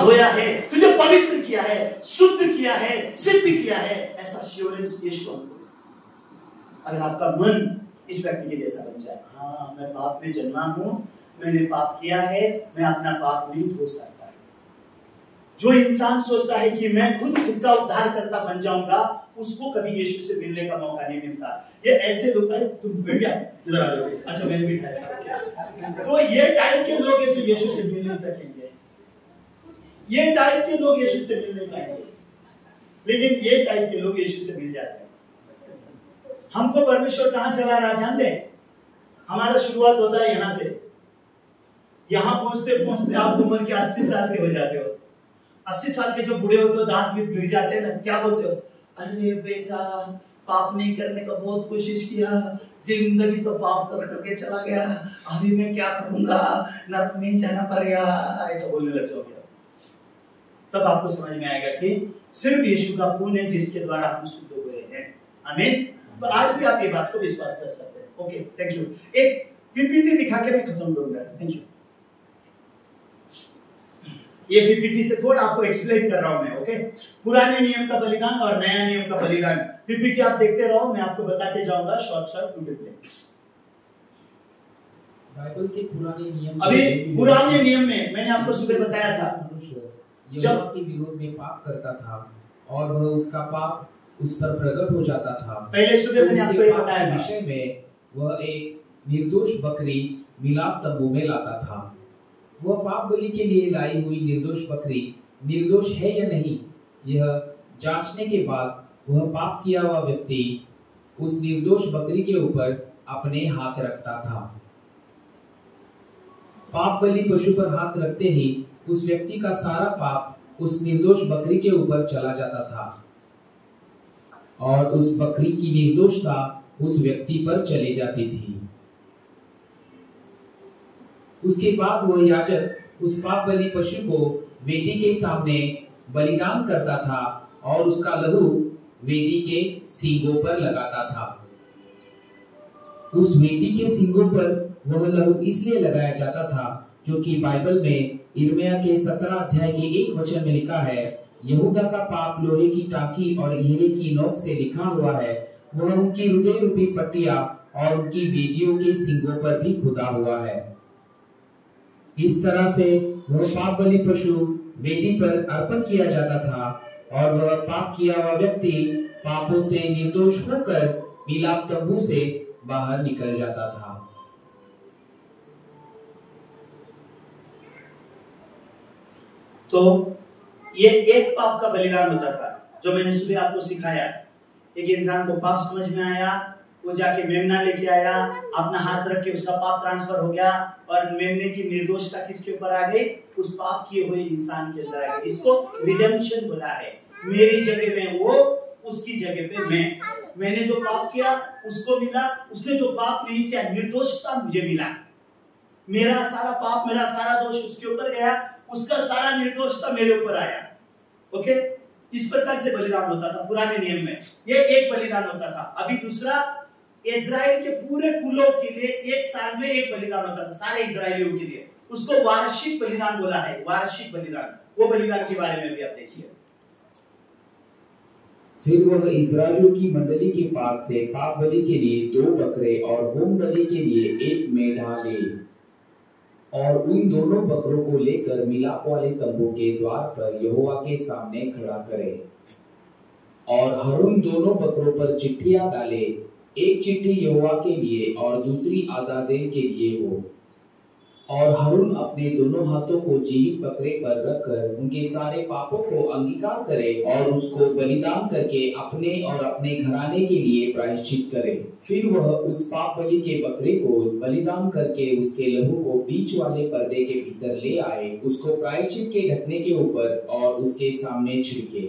धोया है, तुझे पवित्र किया है, शुद्ध किया है, सिद्ध किया है। ऐसा श्योरेंस यीशु हमको। अगर आपका मन इस व्यक्ति के जैसा बन जाए, हाँ मैं पाप में जन्मा हूं, मैंने पाप किया है, मैं अपना पाप नहीं धो सकता। जो इंसान सोचता है कि मैं खुद का उद्धार करता बन जाऊंगा, उसको कभी यीशु से मिलने का मौका नहीं मिलता। ये ऐसे लोग हैं, तुम बैठ गया इधर आ जाओ, अच्छा मैंने भी उठाया। तो ये टाइप के लोग हैं जो यीशु से मिल नहीं सकेंगे, ये टाइप के लोग यीशु से मिल नहीं पाएंगे, लेकिन ये टाइप के लोग यीशु से मिल जाते हैं। हमको परमेश्वर कहां चला रहा है ध्यान दें। हमारा शुरुआत होता है यहां से, यहां पहुंचते पहुंचते आप उम्र के 80 साल के हो जाते हो। 80 साल के जो बूढ़े होते हो, दांत भी गिर जाते हैं ना, क्या बोलते हो, अरे बेटा पाप नहीं करने का बहुत कोशिश किया, जिंदगी तो पाप कर करके चला गया, अभी मैं क्या करूंगा, नरक में जाना पड़ेगा, ऐसा बोलने लग जाओगे। तब आपको समझ में आएगा कि सिर्फ यीशु का खून है जिसके द्वारा हम शुद्ध हुए हैं। आमीन। तो आज भी आप ये बात को विश्वास कर सकते हैं। Okay, thank you. एक पीपीटी दिखा के मैं खत्म करूंगा। Thank you. ये पीपीटी से थोड़ा आपको एक्सप्लेन कर रहा हूं मैं। ओके, पुराने नियम का बलिदान और नया नियम का बलिदान। पीपीटी आप देखते रहो, मैं आपको बताते जाऊंगा शॉर्ट बाइबल के पुराने नियम। अभी पुराने नियम में मैंने आपको सुबह बताया था, यहोवा के विरोध में पाप करता था और वह उसका पाप उस पर प्रकट हो जाता था। पहले सुबह मैंने आपको ये बताया था, विषय में वह एक निर्दोष बकरी मिलाप तंबू में लाता था। वह पाप बलि के लिए लाई हुई निर्दोष बकरी निर्दोष है या नहीं, यह जांचने के बाद वह पाप किया हुआ व्यक्ति उस निर्दोष बकरी के ऊपर अपने हाथ रखता था। पाप बलि पशु पर हाथ रखते ही उस व्यक्ति का सारा पाप उस निर्दोष बकरी के ऊपर चला जाता था और उस बकरी की निर्दोषता उस व्यक्ति पर चली जाती थी। उसके बाद वह याजक उस पाप बलि पशु को वेदी के सामने बलिदान करता था और उसका लहू वेदी के सींगों पर लगाता था। उस वेदी के सींगों पर वह लहू इसलिए लगाया जाता था क्योंकि बाइबल में यिर्मयाह के 17 अध्याय के 1 वचन में लिखा है, यहूदा का पाप लोहे की टाकी और हीरे की नोक से लिखा हुआ है, वह उनकी हृदय रूपी पट्टियां और उनकी वेदियों के सींगों पर भी खुदा हुआ है। इस तरह से वह पाप बलि पशु वेदी पर अर्पण किया जाता था और वह पाप किया हुआ व्यक्ति पापों से निर्दोष होकर मिलाप तंबू से बाहर निकल जाता था। तो ये एक पाप का बलिदान होता था जो मैंने सुबह आपको सिखाया। एक इंसान को पाप समझ में आया, वो जाके मेमना लेके आया, अपना हाथ रख के उसका पाप ट्रांसफर हो गया और मेमने की निर्दोषता किसके ऊपर आ गई, उस पाप किए हुए इंसान के अंदर आ गई। इसको रिडेम्पशन बोला है। मेरी जगह में वो, उसकी जगह पे मैं। मैंने जो पाप किया उसको मिला, उसने जो पाप नहीं किया निर्दोषता मुझे मिला। मेरा सारा पाप, मेरा सारा दोष उसके ऊपर गया, उसका सारा निर्दोषता मेरे ऊपर आया। ओके, इस प्रकार से बलिदान होता था पुराने नियम में। ये एक बलिदान होता था। अभी दूसरा, इजराइल के पूरे कुलों के लिए एक साल में एक बलिदान होता था, सारे इजरायलियों के लिए। उसको वार्षिक बलिदान बोला है, वार्षिक बलिदान। वो बलिदान के बारे में भी आप देखिए। फिर वह इस्राएलियों की मंडली के पास से पाप बलि के लिए 2 बकरे और होम बलि के लिए 1 मेढ़ा ले और उन दोनों बकरों को लेकर मिलाप वाले तंबू के द्वार पर यहोवा के सामने खड़ा करे और हरून दोनों बकरों पर चिट्ठियां डाले, एक चिट्ठी यहोवा के लिए और दूसरी अजाजेल के लिए हो। और हरून अपने दोनों हाथों को जीवित बकरे पर रखकर उनके सारे पापों को अंगीकार करे और उसको बलिदान करके अपने और अपने घराने के लिए प्रायश्चित करे। फिर वह उस पाप बलि के बकरे को बलिदान करके उसके लहू को बीच वाले पर्दे के भीतर ले आए, उसको प्रायश्चित के ढकने के ऊपर और उसके सामने छिड़के।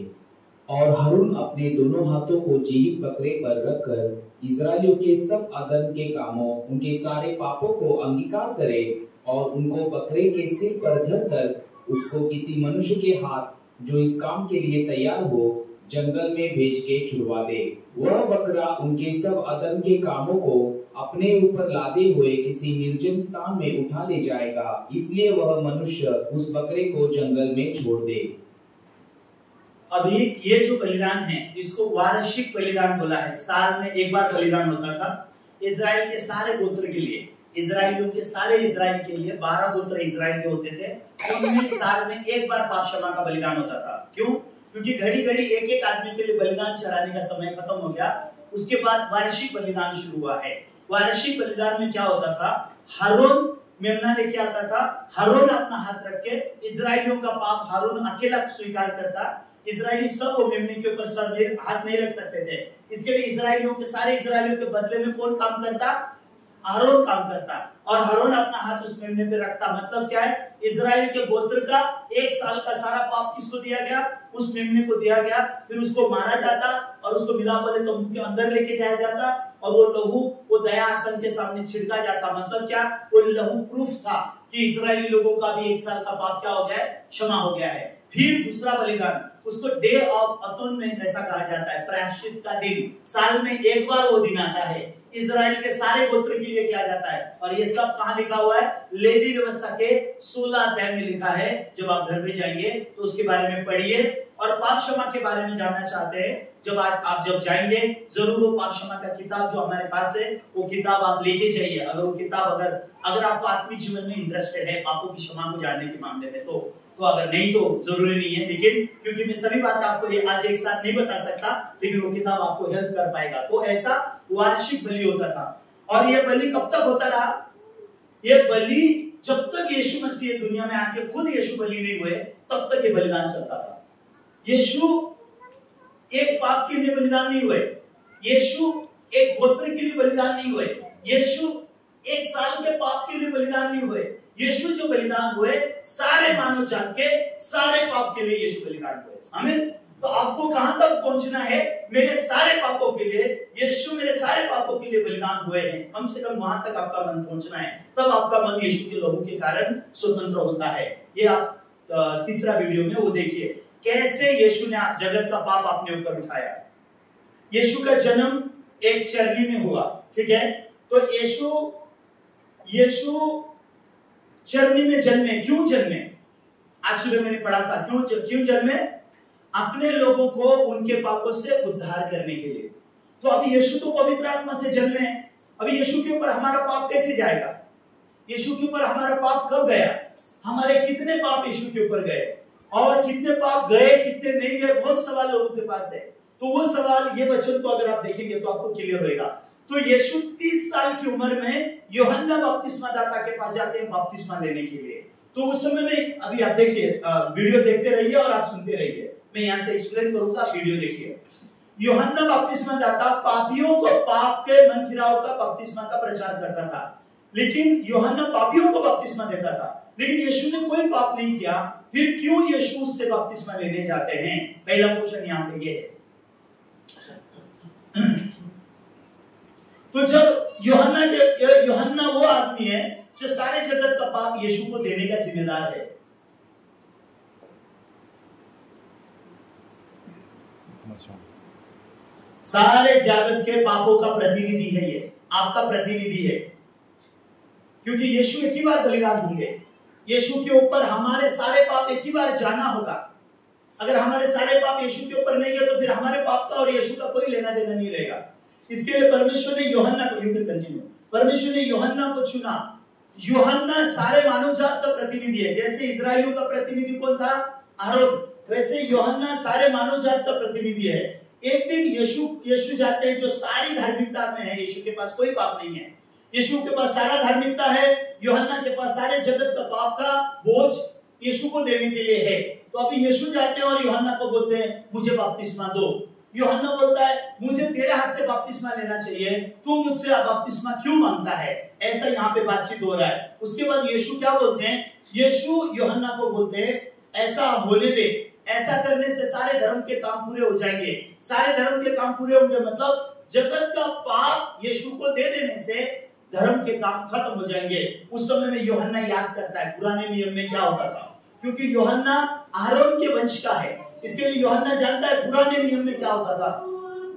और हरून अपने दोनों हाथों को जीवित बकरे पर रखकर इस्राएलियों के सब अधर्म के कामों, उनके सारे पापों को अंगीकार करे और उनको बकरे के सिर पर धरकर उसको किसी मनुष्य के हाथ जो इस काम के लिए तैयार हो जंगल में भेज के छुड़वा दे। वह बकरा उनके सब अधर्म के कामों को अपने ऊपर लादे हुए किसी निर्जन स्थान में उठा ले जाएगा, इसलिए वह मनुष्य उस बकरे को जंगल में छोड़ दे। अभी ये जो बलिदान है इसको वार्षिक बलिदान बोला है। साल में एक बार बलिदान होता था इजराइल के सारे गोत्र के लिए। इजराइलियों के सारे इजराइल के लिए 12 गोत्र इजराइल के होते थे। उनमें साल में एक बार पाप क्षमा का बलिदान होता था। क्यों? क्योंकि घड़ी घड़ी एक एक आदमी के लिए बलिदान चढ़ाने का समय खत्म हो गया। उसके बाद वार्षिक बलिदान शुरू हुआ है। वार्षिक बलिदान में क्या होता था? हारून मेमना लेके आता था। हारून अपना हाथ रख के इजराइलियों का पाप हारून अकेला स्वीकार करता। इजरायली सब वो मेमने के ऊपर सर हाथ नहीं रख सकते थे। इसके लिए इजरायलियों के सारे इजरायलियों के बदले में कौन काम करता? हारून काम करता। और हारून अपना हाथ उस मेमने पे रखता। मतलब क्या है? इजराइल के गोत्र का एक साल का सारा पाप किसको दिया गया? उस मेमने को दिया गया। फिर उसको मारा जाता और उसको मिलाप वाले तंबू के अंदर लेके जाया जाता और वो लहू वो दया आसन के सामने छिड़का जाता। मतलब क्या? वो लहू प्रूफ था कि इजरायली लोगों का भी एक साल का पाप क्या हो गया है? क्षमा हो गया है। फिर दूसरा बलिदान, उसको डे ऑफ अटोनमेंट ऐसा कहा जाता है, प्रायश्चित का दिन। साल में एक बार वो दिन आता है। इजराइल के सारे गोत्र के लिए किया जाता है। और ये सब कहां लिखा हुआ है? लेवी व्यवस्था के 16 अध्याय में लिखा है। जब आप घर में जाएंगे तो उसके बारे में पढ़िए। और पाप क्षमा के बारे में जानना चाहते हैं, जब आज आप जब जाएंगे जरूर वो पाप क्षमा का किताब जो हमारे पास है वो किताब आप लेके जाइए। अगर वो किताब अगर आपको आत्मिक जीवन में इंटरेस्टेड है पापों की क्षमा को जानने के मामले में तो अगर नहीं तो जरूरी नहीं है। लेकिन क्योंकि मैं सभी बात आपको ये आज एक साथ नहीं बता सकता, लेकिन वो किताब आपको हेल्प कर पाएगा। तो ऐसा वार्षिक बलि होता था। और ये बलि कब तक होता रहा? ये बलि जब तक यीशु मसीह दुनिया में आके खुद यीशु बलि नहीं हुए तब तक ये बलिदान चलता था। यीशु एक पाप के लिए बलिदान नहीं हुए। यीशु एक गोत्र के लिए बलिदान नहीं हुए। यीशु एक साल के पाप के लिए बलिदान नहीं हुए। यीशु जो बलिदान हुए सारे मानव जात के सारे पाप के लिए यीशु बलिदान हुए। आमीन। तो आपको कहां तक पहुंचना है? मेरे सारे पापों के लिए यीशु मेरे सारे पापों के लिए बलिदान हुए हैं। कम से कम वहां तक आपका मन पहुंचना है। तब आपका मन यीशु के लहू के कारण स्वतंत्र होता है। ये आप तीसरा वीडियो में वो देखिए कैसे यीशु ने जगत का पाप अपने ऊपर उठाया। यीशु का जन्म एक चरनी में हुआ, ठीक है। तो यीशु चरनी में जन्मे। क्यों जन्मे? आज सुबह मैंने पढ़ा था क्यों जन्मे? अपने लोगों को उनके पापों से उद्धार करने के लिए। तो अभी यीशु तो पवित्र आत्मा से जन्मे हैं। अभी यीशु के ऊपर हमारा पाप कैसे जाएगा? यीशु के ऊपर हमारा पाप कब गया? हमारे कितने पाप यीशु के ऊपर गए और कितने पाप गए कितने नहीं गए, बहुत सवाल लोगों के पास है। तो वो सवाल ये वचन को अगर आप देखेंगे तो आपको क्लियर होगा। तो यीशु 30 साल की उम्र में यूहन्ना बपतिस्मा दाता के पास जाते हैं बपतिस्मा लेने के लिए। तो उस समय में अभी आप देखिए, वीडियो देखते रहिए और आप सुनते रहिए। मैं यहां से एक्सप्लेन करूंगा, वीडियो देखिए। यूहन्ना बपतिस्मा दाता पापियों को पाप के मन फिराव का बपतिस्मा का प्रचार करता था। लेकिन यूहन्ना पापियों को बपतिस्मा देता था, लेकिन यीशु ने कोई पाप नहीं किया। फिर क्यों यीशु उससे बपतिस्मा लेने जाते हैं? पहला क्वेश्चन यहां पे ये है। तो जब यूहन्ना वो आदमी है जो सारे जगत का पाप यीशु को देने का जिम्मेदार है। सारे जगत के पापों का प्रतिनिधि है, ये आपका प्रतिनिधि है। क्योंकि यीशु एक ही बार बलिदान होंगे। यीशु के ऊपर हमारे सारे पाप एक ही बार जाना होगा। अगर हमारे सारे पाप यीशु के ऊपर नहीं गए तो फिर हमारे पाप का और यीशु का कोई लेना देना नहीं रहेगा। इसके लिए परमेश्वर ने यूहन्ना को चुना। यूहन्ना सारे मानव जात का प्रतिनिधि है। जैसे इजराइलियों का प्रतिनिधि कौन था? हारून, वैसे यूहन्ना सारे मानव जात का प्रतिनिधि है। एक दिन यीशु जाते हैं जो सारी धार्मिकता में है। यीशु के पास कोई पाप नहीं है। यीशु के पास सारा धार्मिकता है। यूहन्ना के पास सारे जगत का पाप का बोझ यीशु को देने के लिए है। तो अभी यीशु जाते हैं और यूहन्ना को बोलते हैं मुझे बपतिस्मा दो। यूहन्ना बोलता है मुझे तेरे हाथ से बपतिस्मा लेना चाहिए, तू मुझसे बपतिस्मा क्यों मांगता है? ऐसा यहाँ पे बातचीत हो रहा है। उसके बाद यीशु क्या बोलते हैं? यीशु यूहन्ना को बोलते हैं ऐसा होने दे, ऐसा करने से सारे धर्म के काम पूरे हो जाएंगे। सारे धर्म के काम पूरे होंगे मतलब जगत का पाप यीशु को दे देने से धर्म के काम खत्म हो जाएंगे। उस समय में यूहन्ना याद करता है पुराने नियम में क्या होता था, क्योंकि यूहन्ना आरोन के वंश का है। इसके लिए यूहन्ना जानता है पुराने नियम में क्या होता था।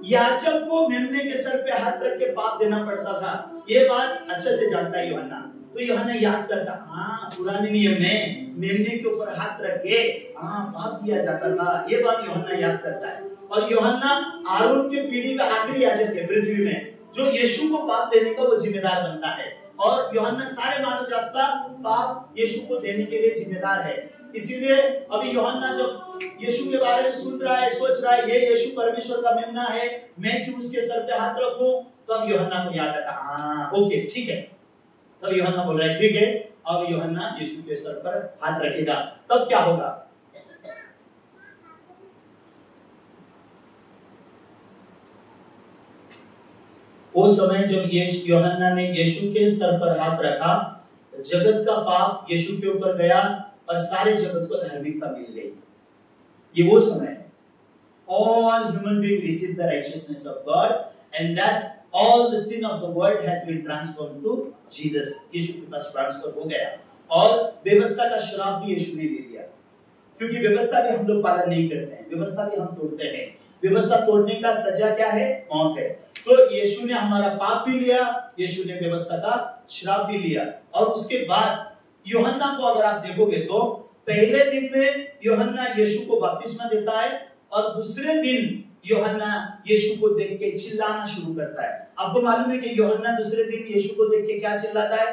याजक को मेमने के सर पे हाथ रख के पाप देना पड़ता था। ये बात अच्छे से जानता है यूहन्ना। तो यूहन्ना याद करता, हाँ पुराने नियम में मेमने के ऊपर हाथ रख के पाप दिया जाता था। ये बात यूहन्ना याद करता है। और यूहन्ना आरोन के पीढ़ी का आखिरी याजक है पृथ्वी में, जो यीशु को पाप देने का वो जिम्मेदार बनता है। और यूहन्ना सारे मानव जात का पाप यीशु को देने के लिए जिम्मेदार है। इसीलिए अभी यूहन्ना जब यीशु के बारे में सुन रहा है, सोच रहा है ये यीशु परमेश्वर का मेमना है, मैं क्यों उसके सर पे हाथ रखूं, तो अब यूहन्ना को याद आता, ओके ठीक है। तब यूहन्ना बोल रहा है ठीक है, अब यूहन्ना यीशु के सर पर हाथ रखेगा। तब क्या होगा? वो समय जब यूहन्ना ने यीशु के सर पर हाथ रखा, जगत का पाप यीशु के ऊपर गया और सारे जगत को धार्मिकता मिल गई। ये वो समय है। All human beings receive the righteousness of God and that all the sin of the world has been transformed to Jesus. यीशु के पास ट्रांसफर हो गया और व्यवस्था का श्राप भी यीशु ने ले लिया, क्योंकि व्यवस्था भी हम लोग पालन नहीं करते हैं, व्यवस्था भी हम तोड़ते हैं। व्यवस्था तोड़ने का सजा क्या है? मौत है। तो यीशु ने हमारा पाप भी लिया, यीशु ने व्यवस्था का श्राप भी लिया। और उसके बाद यूहन्ना को अगर आप देखोगे तो पहले दिन में यूहन्ना यीशु को बपतिस्मा देता है और दूसरे दिन यूहन्ना यीशु को देख के चिल्लाना शुरू करता है। आपको मालूम है कि यूहन्ना दूसरे दिन यीशु को देख के क्या चिल्लाता है?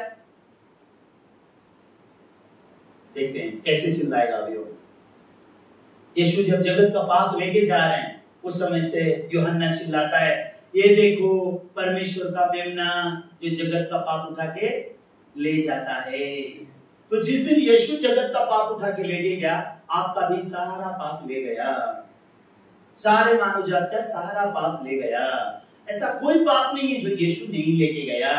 देखते हैं कैसे चिल्लाएगा अभी वो। यीशु जब जगत का पाप लेके जा रहे हैं उस समय से यूहन्ना चिल्लाता है, ये देखो परमेश्वर का मेमना जो जगत का पाप उठा के ले जाता है। तो जिस दिन यीशु जगत का पाप उठा के ले गया, आपका भी सारा पाप ले गया, सारे मानव जात का सारा पाप ले गया। ऐसा कोई पाप नहीं है जो यीशु नहीं लेके गया।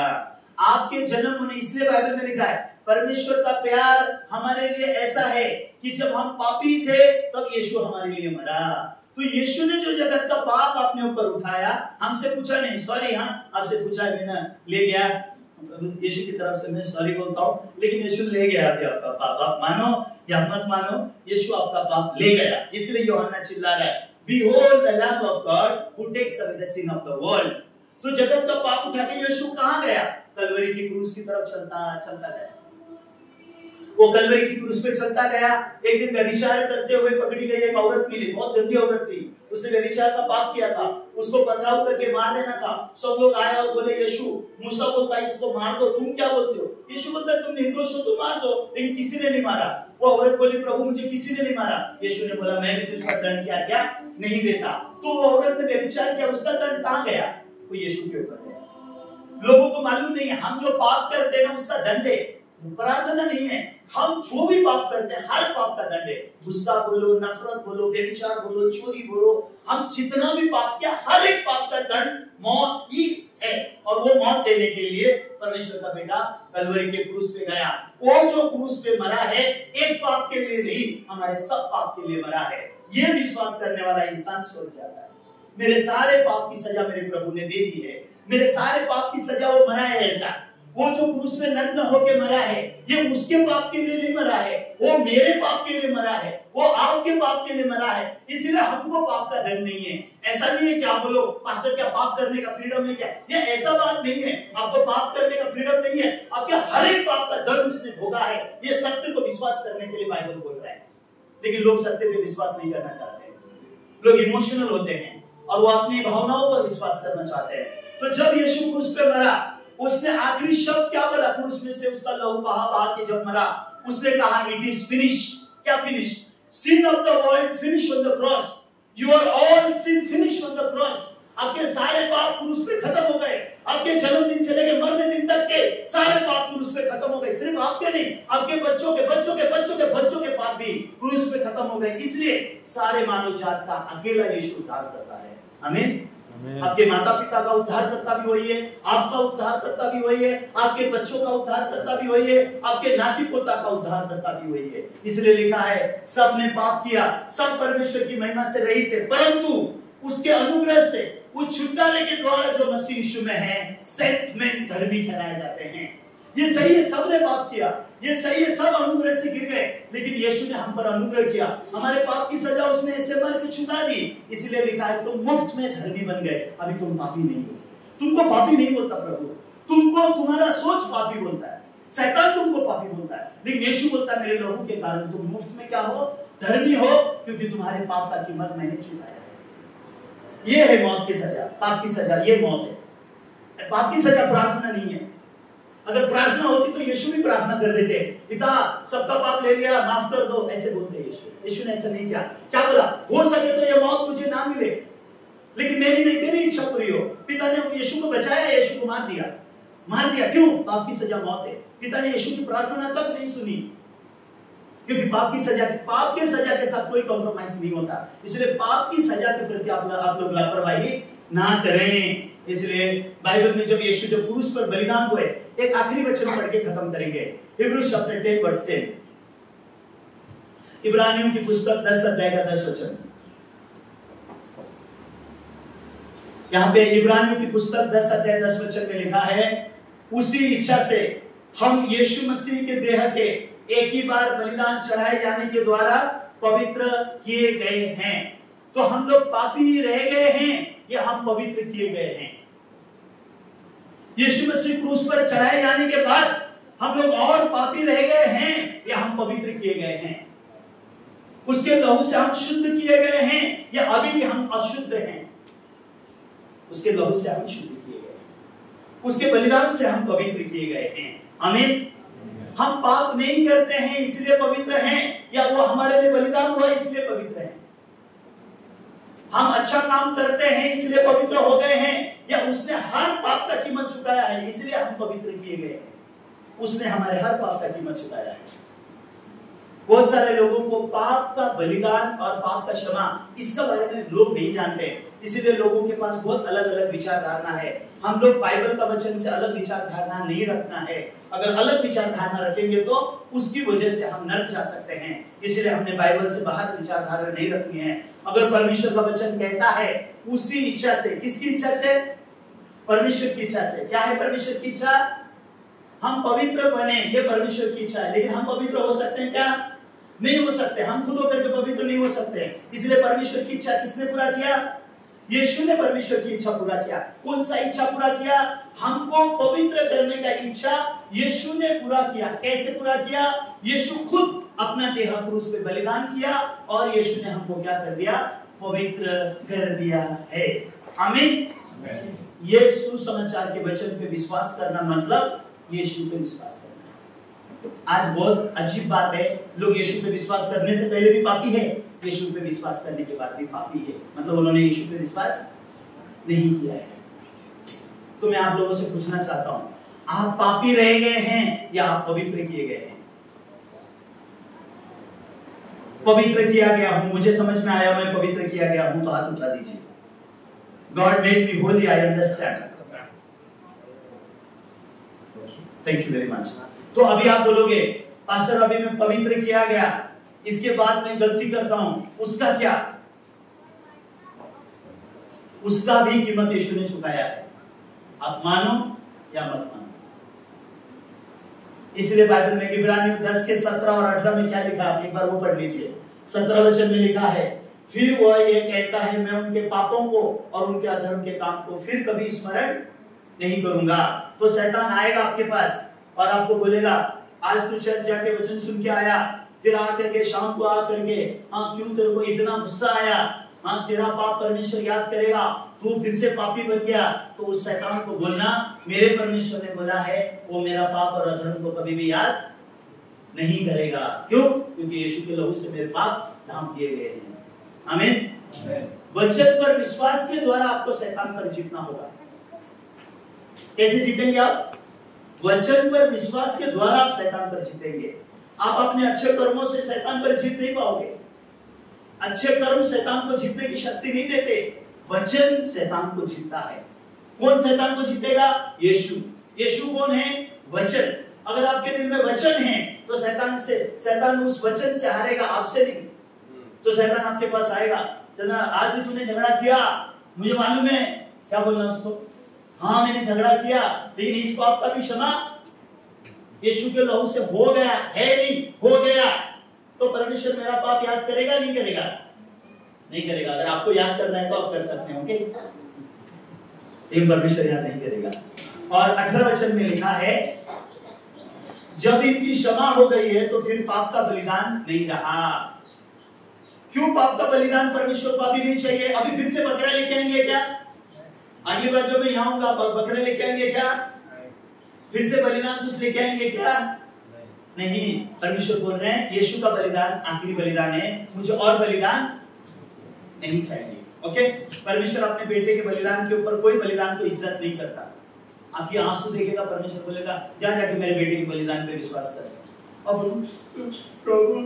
आपके जन्म होने, इसलिए बाइबल में लिखा है परमेश्वर का प्यार हमारे लिए ऐसा है कि जब हम पापी थे तब यीशु हमारे लिए मरा। तो यीशु ने जो जगत का पाप अपने ऊपर उठाया, हमसे पूछा नहीं, सॉरी आपसे पूछा है, मैंने ले गया, यीशु की तरफ से मैं सॉरी बोलता हूँ, लेकिन यीशु ले गया आपका पाप। आप मानो या मत मानो, यीशु आपका पाप ले गया। इसलिए यूहन्ना चिल्ला रहा है, Behold the Lamb of God who takes away the sin of the world। तो जगत का पाप उठा के यीशु कहाँ गया? कलवरी की क्रूस की तरफ चलता गया। वो कलवरी की क्रूस पे चलता गया। एक दिन व्यभिचार करते हुए पकड़ी गई एक औरत मिली, बहुत गंदी औरत थी, उसने व्यभिचार का पाप किया था, उसको पथराव करके मार देना था। सब लोग आए और बोले यीशु, मूसा बोलता है इसको मार दो, तुम क्या बोलते हो? यीशु बोलता है तुम निर्दोष हो तो मार दो, लेकिन किसी ने नहीं मारा। वो औरत बोली प्रभु मुझे किसी ने नहीं मारा। यीशु ने बोला मैं भी तुझको दंड की आज्ञा नहीं देता। तो वो औरत ने व्यभिचार किया, उसका दंड कहाँ गया? वो यीशु के ऊपर गया। लोगों को मालूम नहीं है, हम जो पाप करते हैं उसका दंड है, प्रार्थना नहीं है। हम जो भी पाप करते हैं हर पाप का दंड है। गुस्सा बोलो, नफरत बोलो, व्यभिचार बोलो, चोरी बोलो, हम जितना भी पाप किया हर एक पाप का दंड मौत ही है। और वो मौत देने के लिए परमेश्वर का बेटा कलवरी के क्रूस पे गया। वो जो क्रूस पे मरा है एक पाप के लिए नहीं, हमारे सब पाप के लिए मरा है। ये विश्वास करने वाला इंसान स्वर्ग जाता है। मेरे सारे पाप की सजा मेरे प्रभु ने दे दी है, मेरे सारे पाप की सजा वो मरा है। ऐसा वो जो क्रूस में नग्न होके मरा है, ये उसके पाप के लिए नहीं मरा है, वो मेरे पाप के लिए मरा है, वो आपके पाप के लिए मरा है। इसलिए हमको पाप का दंड नहीं है। ऐसा नहीं है कि आप बोलो पास्टर क्या पाप करने का फ्रीडम है क्या? ये ऐसा बात नहीं है। आपको पाप करने का फ्रीडम नहीं है, आपके हर एक पाप का दंड उसने भोगा है। ये सत्य को विश्वास करने के लिए बाइबल बोल रहा है। लेकिन लोग सत्य पे विश्वास नहीं करना चाहते हैं, लोग इमोशनल होते हैं और वो अपनी भावनाओं पर विश्वास करना चाहते हैं। तो जब यीशु क्रूस पे मरा, उसने आखिरी शब्द क्या बोला? क्रूस में से उसका लहू बहा के जब मरा, उसने कहा इट इज फिनिश। क्या finish? Sin of the world finish on the cross. Your all sin finish on the cross. आपके सारे पाप क्रूस पे खत्म हो गए। आपके जन्मदिन से लेकर मरने दिन तक के सारे पाप क्रूस पे खत्म हो गए। सिर्फ आपके नहीं, आपके बच्चों के बच्चों के बच्चों के बच्चों के पाप भी क्रूस पे खत्म हो गए। इसलिए सारे मानव जात का अकेला यीशु उद्धार करता है। आमीन। आपके माता पिता का उद्धार करता भी वही है, आपका उद्धार करता भी वही है, आपके बच्चों का उद्धार करता भी वही है, आपके नाती पोता का उद्धार करता भी वही है। इसलिए लिखा है सब ने पाप किया, सब परमेश्वर की महिमा से रहित थे, परंतु उसके अनुग्रह से उस छुटकारे के द्वारा जो मसीह यीशु में है, सेंट में धर्मी ठहराए जाते हैं। ये सही है, सबने पाप किया, ये सही है, सब अनुग्रह से गिर गए, लेकिन यीशु ने हम पर अनुग्रह किया, हमारे पाप की सजा उसने ऐसे मर के चुका दी, इसलिए लिखा है तुम मुफ्त में धर्मी बन गए। अभी तुम पापी नहीं हो, तुमको पापी नहीं बोलता प्रभु, तुमको तुम्हारा सोच पापी बोलता है, शैतान तुमको पापी बोलता है, लेकिन यीशु बोलता है मेरे लहू के कारण तुम मुफ्त में क्या हो, धर्मी हो, क्योंकि तुम्हारे पाप का कीमत मैंने चुकाया है। ये है मौत की सजा, पाप की सजा, ये मौत है। पाप की सजा प्रार्थना नहीं है। अगर प्रार्थना होती तो यीशु भी प्रार्थना कर देते, पिता सबका पाप ले लिया, माफ कर दो, ऐसे बोलते यीशु। यीशु ने ऐसा नहीं किया। क्या बोला, हो सके तो ये मौत मुझे ना मिले, लेकिन मेरी नहीं तेरी इच्छा पूरी हो। पिता ने यीशु को बचाया, यीशु को मार दिया। मार दिया क्यों? पाप की सजा मौत है। पिता ने यीशु की प्रार्थना तक नहीं सुनी, क्योंकि पाप की सजा के साथ कोई कॉम्प्रोमाइज नहीं होता। इसलिए पाप की सजा के प्रति आप लोग लापरवाही ना करें। इसलिए बाइबल में जब यीशु जब क्रूस पर बलिदान हुए, एक आखिरी वचन पढ़ के खत्म करेंगे, हिब्रूज चैप्टर 10 वर्स 10, इब्रानियों की पुस्तक 10 अध्याय का 10 वचन। यहाँ पे इब्रानियों की पुस्तक 10 अध्याय 10 वचन में लिखा है, उसी इच्छा से हम यीशु मसीह के देह के एक ही बार बलिदान चढ़ाए जाने के द्वारा पवित्र किए गए हैं। तो हम लोग पापी रह गए हैं या हम पवित्र किए गए हैं? यीशु मसीह क्रूस पर चढ़ाए जाने के बाद हम लोग और पापी रह गए हैं या हम पवित्र किए गए हैं? उसके लहू से हम शुद्ध किए गए हैं या अभी भी हम अशुद्ध हैं? उसके लहू से हम शुद्ध किए गए, उसके बलिदान से हम पवित्र किए गए हैं। आमीन। हम पाप नहीं करते हैं इसलिए पवित्र हैं, या वो हमारे लिए बलिदान हुआ इसलिए पवित्र हैं? हम अच्छा काम करते हैं इसलिए पवित्र हो गए हैं, या उसने हर पाप का कीमत चुकाया है इसलिए हम पवित्र किए गए हैं? उसने हमारे हर पाप का कीमत चुकाया है। बहुत सारे लोगों को पाप का बलिदान और पाप का क्षमा, इसका बारे में लोग नहीं जानते, इसीलिए लोगों के पास बहुत अलग अलग विचारधारणा है। हम लोग बाइबल का वचन से अलग विचारधारणा नहीं रखना है। अगर अलग विचारधारणा रखेंगे तो उसकी वजह से हम नरक जा सकते हैं, इसलिए हमने बाइबल से बाहर विचारधारा नहीं रखनी है। अगर परमेश्वर का वचन कहता है उसी इच्छा से, किसकी इच्छा से? परमेश्वर की इच्छा से। क्या है परमेश्वर की इच्छा? हम पवित्र बने, ये परमेश्वर की इच्छा है। लेकिन हम पवित्र हो सकते हैं क्या? नहीं हो सकते। हम खुद होकर के पवित्र नहीं हो सकते। इसलिए परमेश्वर की इच्छा किसने पूरा किया? यीशु ने परमेश्वर की इच्छा पूरा किया। कौन सा इच्छा पूरा किया? हमको पवित्र करने का इच्छा यीशु ने पूरा किया। कैसे पूरा किया? यीशु खुद अपना देह क्रूस पे बलिदान किया और यीशु ने हमको क्या कर दिया? पवित्र कर दिया है। आमीन। ये सुसमाचार के वचन पे विश्वास करना मतलब यीशु पे विश्वास करना। आज बहुत अजीब बात है, लोग यीशु पे विश्वास करने से पहले भी पापी है, यीशु पे विश्वास करने के बाद भी पापी है। मतलब उन्होंने यीशु पे विश्वास नहीं किया है। तो मैं आप लोगों से पूछना चाहता हूं, आप पापी रह गए हैं या आप पवित्र किए गए हैं? पवित्र किया गया हूं, मुझे समझ में आया मैं पवित्र किया गया हूं, तो हाथ उठा दीजिए। God made me Holi, I understand. Thank you very much. तो अभी आप बोलोगे पास्टर अभी मैं पवित्र किया गया, इसके बाद मैं गलती करता हूं, उसका क्या? उसका भी कीमत यीशु ने चुकाया है। आप मानो या मत मानो। इसलिए बाइबल में इब्रानियों 10 के 17 और 18 में क्या लिखा? आप एक बार वो पढ़ लीजिए। 17 वचन में लिखा है, फिर वह ये कहता है मैं उनके पापों को और उनके अधर्म के काम को फिर कभी स्मरण नहीं करूंगा। तो शैतान आएगा आपके पास और आपको बोलेगा आज तू चर्च जाके वचन सुन के आया, फिर आकर के शाम को आकर के हाँ क्यों तेरे को इतना गुस्सा आया, हाँ तेरा पाप परमेश्वर याद करेगा, तू फिर से पापी बन गया। तो उस शैतान को बोलना मेरे परमेश्वर ने बोला है वो मेरा पाप और अधर्म को कभी भी याद नहीं करेगा। क्यों? क्योंकि यीशु के लहू से मेरे पाप ढांप दिए गए हैं। आमीन। वचन पर विश्वास के द्वारा आपको शैतान पर जीतना होगा। कैसे जीतेंगे आप? वचन पर विश्वास के द्वारा आप शैतान पर जीतेंगे। आप अपने अच्छे कर्मों से शैतान पर जीत नहीं पाओगे। अच्छे कर्म शैतान को जीतने की शक्ति नहीं देते, वचन शैतान को जीतता है। कौन शैतान को जीतेगा? यीशु। यीशु कौन है? वचन। अगर आपके दिल में वचन है तो शैतान उस वचन से हारेगा, आपसे नहीं। तो शैतान आपके पास आएगा, आज भी तूने झगड़ा किया, मुझे मालूम है, क्या बोलना उसको? हाँ मैंने झगड़ा किया, लेकिन इस पाप का भी क्षमा यीशु के लहू से हो गया, है नहीं, हो गया, तो परमेश्वर मेरा पाप याद करेगा नहीं करेगा? नहीं करेगा। अगर आपको याद करना है तो आप कर सकते हैं, ओके? ये परमेश्वर याद नहीं करेगा। और 18 वचन में लिखा है, जब इनकी क्षमा हो गई है तो फिर पाप का बलिदान नहीं रहा। क्यों पाप का बलिदान परमेश्वर को अभी नहीं चाहिए? अभी फिर से बकरा लेके आएंगे क्या? अगली बार जब मैं यहाँ आऊंगा बकरे लेके आएंगे क्या? फिर से बलिदान कुछ लेके आएंगे क्या? नहीं। परमेश्वर बोल रहे हैं यीशु का बलिदान आखिरी बलिदान है, मुझे और बलिदान नहीं चाहिए, ओके? परमेश्वर अपने बेटे के बलिदान के ऊपर कोई बलिदान को इज्जत नहीं करता। आपकी आंसू देखेगा, परमेश्वर बोलेगा जा जाके मेरे बेटे के बलिदान पे विश्वास कर। अब प्रभु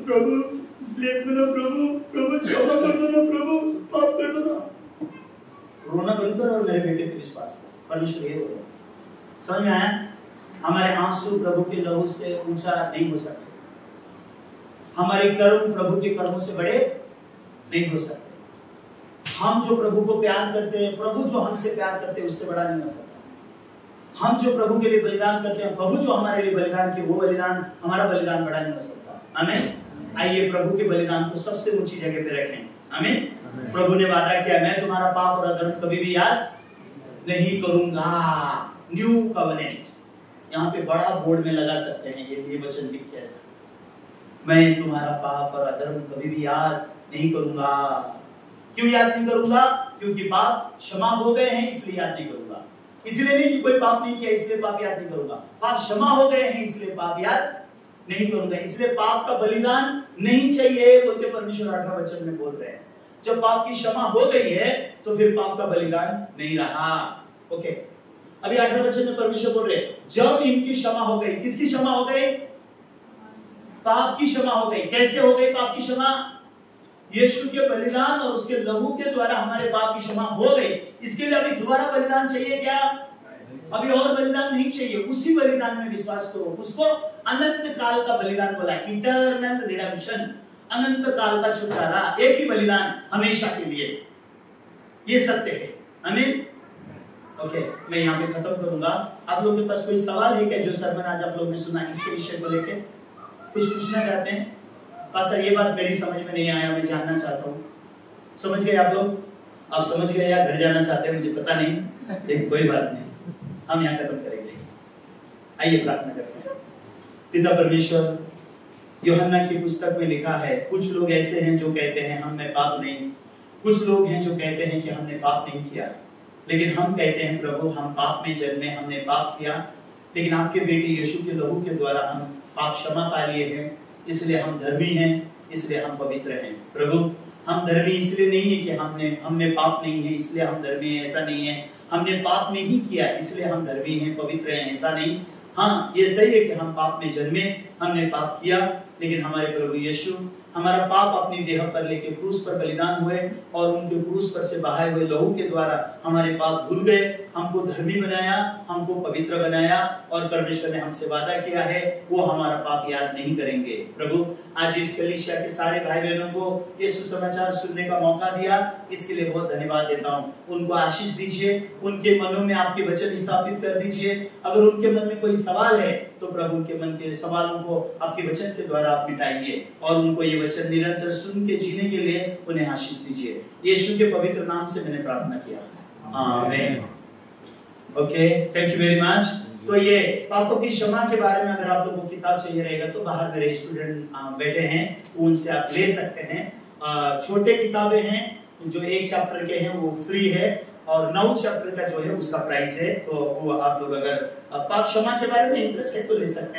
प्रभु इसलिए प्रभु क्षमा कर दो ना, प्रभु माफ कर दो ना। रोना बंद कर और मेरे बेटे पे विश्वास कर। परमेश्वर ये बोल रहा है। समझ में आया? हमारे आंसू प्रभु के लहू से ऊंचा नहीं हो सकते, हमारे कर्म प्रभु के कर्मों से बड़े नहीं हो सकते। हम जो प्रभु को प्यार करते हैं, प्रभु जो हमसे प्यार करते हैं, उससे बड़ा नहीं हो सकता। हम जो प्रभु के लिए बलिदान करते हैं, प्रभु जो हमारे लिए बलिदान किए, वो बलिदान हमारा बलिदान बड़ा नहीं हो सकता। आमीन। आइए प्रभु के बलिदान को सबसे ऊंची जगह पे रखें। आमीन। प्रभु ने वादा किया, मैं तुम्हारा पाप और अधर्म कभी भी याद नहीं करूंगा। न्यू कवेनेंट, यहाँ पे बड़ा बोर्ड में लगा सकते हैं ये वचन लिख के ऐसा, मैं तुम्हारा पाप और अधर्म कभी भी याद नहीं करूंगा। क्यों याद नहीं करूंगा? क्योंकि पाप क्षमा हो गए हैं इसलिए याद नहीं करूंगा। इसलिए नहीं कि कोई पाप नहीं किया इसलिए पाप याद नहीं करूंगा, पाप क्षमा हो गए हैं इसलिए पाप याद नहीं करूंगा। इसलिए पाप का बलिदान नहीं चाहिए बोलते परमेश्वर 18 वचन में बोल रहे हैं। जब पाप की क्षमा हो गई है तो फिर पाप का बलिदान नहीं रहा, ओके? अभी 18 वचन में परमेश्वर बोल रहे हैं, जब इनकी क्षमा हो गई। किसकी क्षमा हो गई? पाप की क्षमा हो गई। कैसे हो गई पाप की क्षमा? यीशु के बलिदान और उसके लहू के द्वारा हमारे पाप की क्षमा हो गई। इसके लिए अभी दोबारा बलिदान चाहिए क्या? अभी और बलिदान नहीं चाहिए। उसी बलिदान में विश्वास करो। उसको अनंत काल का बलिदान बोला, इटर्नल रिडेम्पशन, अनंत काल का छुटकारा, एक ही बलिदान हमेशा के लिए। ये सत्य है। आमीन। ओके, मैं यहाँ पे खत्म करूंगा। आप लोगों के पास कोई सवाल है क्या जो सरमन आज आप लोग ने सुना इसके विषय को लेके कुछ पूछना चाहते हैं? पास्टर ये बात मेरी समझ में नहीं आया, मैं जानना चाहता हूँ। समझ गए आप लोग? आप समझ गए या घर जाना चाहते हैं मुझे पता नहीं, लेकिन कोई बात नहीं, हम यहाँ खत्म करेंगे। आइए प्रार्थना करते हैं। पिता परमेश्वर, यूहन्ना की पुस्तक में लिखा है, कुछ लोग ऐसे हैं जो कहते हैं हमने पाप नहीं, कुछ लोग हैं जो कहते हैं कि हमने पाप नहीं किया, लेकिन हम कहते हैं प्रभु हम पाप में जन्मे, हमने पाप किया, लेकिन आपके बेटे यीशु के लहू के द्वारा हम पाप क्षमा पा लिए हैं, इसलिए हम धर्मी हैं, इसलिए हम पवित्र हैं। प्रभु हम धर्मी इसलिए नहीं है कि हमने पाप नहीं है इसलिए हम धर्मी हैं, ऐसा नहीं है। हमने पाप नहीं किया इसलिए हम धर्मी हैं, पवित्र हैं, ऐसा नहीं। हाँ, ये सही है कि हम पाप में जन्मे, हमने पाप किया, लेकिन हमारे प्रभु यीशु हमारा पाप अपनी देह पर लेके क्रूस पर बलिदान हुए और उनके क्रूस पर से बहाए हुए लहू के द्वारा हमारे पाप धुल गए, हमको धर्मी बनाया, हमको पवित्र बनाया, और परमेश्वर ने हमसे वादा किया है वो हमारा पाप याद नहीं करेंगे। प्रभु आज इस कलीसिया के सारे भाई बहनों को ये सुसमाचार सुनने का मौका दिया, इसके लिए बहुत धन्यवाद देता हूँ। उनको आशीष दीजिए, उनके मनों में आपके वचन स्थापित कर दीजिए। अगर उनके मन में कोई सवाल है तो प्रभु उनके मन के सवालों को आपके वचन के द्वारा आप मिटाइए और उनको ये वचन निरंतर सुन के जीने के लिए उन्हें आशीष दीजिए। यीशु के पवित्र नाम से मैंने प्रार्थना किया, आमीन। Okay, thank you very much. तो ये पापों की क्षमा के बारे में अगर आप लोगों को किताब चाहिए रहेगा तो बाहर मेरे स्टूडेंट बैठे हैं, उनसे आप ले सकते हैं। छोटे किताबें हैं जो 1 चैप्टर के हैं वो फ्री है, और 9 चैप्टर का जो है उसका प्राइस है। तो वो आप लोग अगर पाप क्षमा के बारे में इंटरेस्ट है तो ले सकते हैं।